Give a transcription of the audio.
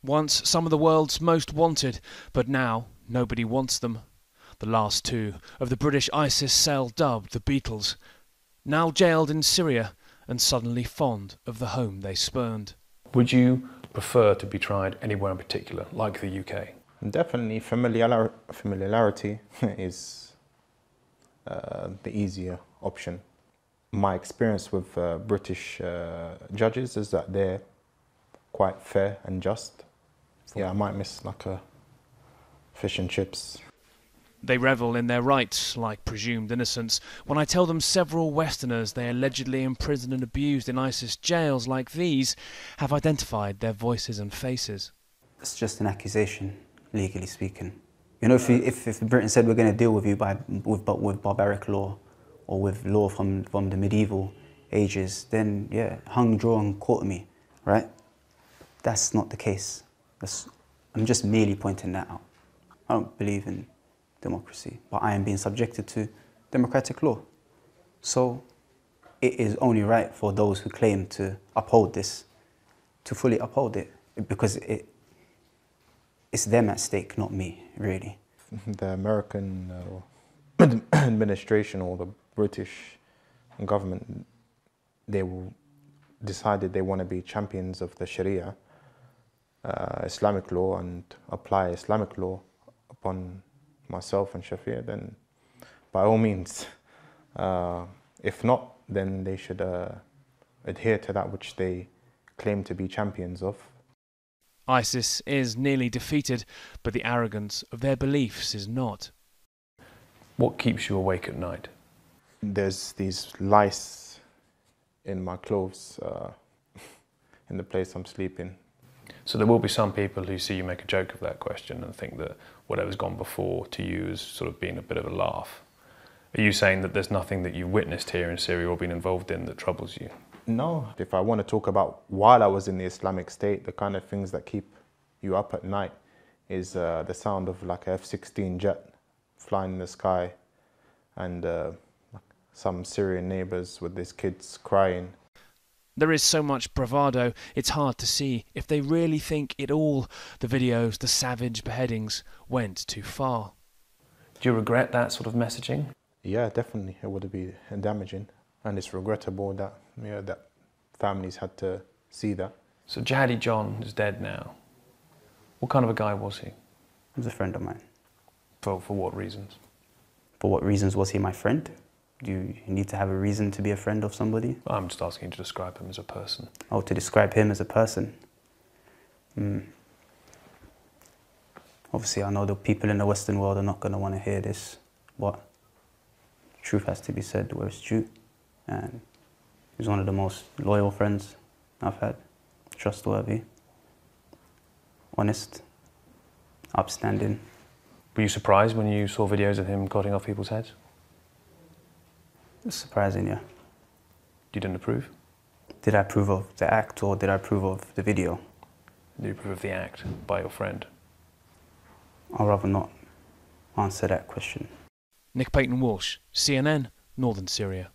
Once some of the world's most wanted, but now nobody wants them. The last two of the British ISIS cell dubbed the Beatles, now jailed in Syria and suddenly fond of the home they spurned. Would you prefer to be tried anywhere in particular, like the UK? Definitely familiarity is the easier option. My experience with British judges is that they're quite fair and just. Yeah, I might miss like a fish and chips. They revel in their rights, like presumed innocence, when I tell them several Westerners they allegedly imprisoned and abused in ISIS jails like these have identified their voices and faces. It's just an accusation, legally speaking. You know, if Britain said we're going to deal with you with barbaric law or with law from the medieval ages, then yeah, hung, draw and quarter me, right? That's not the case. I'm just merely pointing that out. I don't believe in democracy, but I am being subjected to democratic law. So it is only right for those who claim to uphold this to fully uphold it, because it's them at stake, not me, really. The American administration or the British government, they decided they want to be champions of the Sharia, Islamic law, and apply Islamic law upon myself and Shafir, then by all means. If not, then they should adhere to that which they claim to be champions of. ISIS is nearly defeated, but the arrogance of their beliefs is not. What keeps you awake at night? There's these lice in my clothes, in the place I'm sleeping. So there will be some people who see you make a joke of that question and think that whatever's gone before to you is sort of being a bit of a laugh. Are you saying that there's nothing that you witnessed here in Syria or been involved in that troubles you? No. If I want to talk about while I was in the Islamic State, the kind of things that keep you up at night is the sound of like a F-16 jet flying in the sky, and some Syrian neighbours with these kids crying. There is so much bravado, it's hard to see if they really think it all, the videos, the savage beheadings, went too far. Do you regret that sort of messaging? Yeah, definitely. It would be damaging, and it's regrettable that that families had to see that. So Jihadi John is dead now. What kind of a guy was he? He was a friend of mine. For what reasons? For what reasons was he my friend? Do you need to have a reason to be a friend of somebody? I'm just asking you to describe him as a person. Oh, to describe him as a person? Obviously, I know the people in the Western world are not going to want to hear this, but truth has to be said where it's due. And he's one of the most loyal friends I've had. Trustworthy, honest, upstanding. Were you surprised when you saw videos of him cutting off people's heads? It's surprising, yeah. You didn't approve? Did I approve of the act or did I approve of the video? Did you approve of the act by your friend? I'd rather not answer that question. Nick Payton Walsh, CNN, Northern Syria.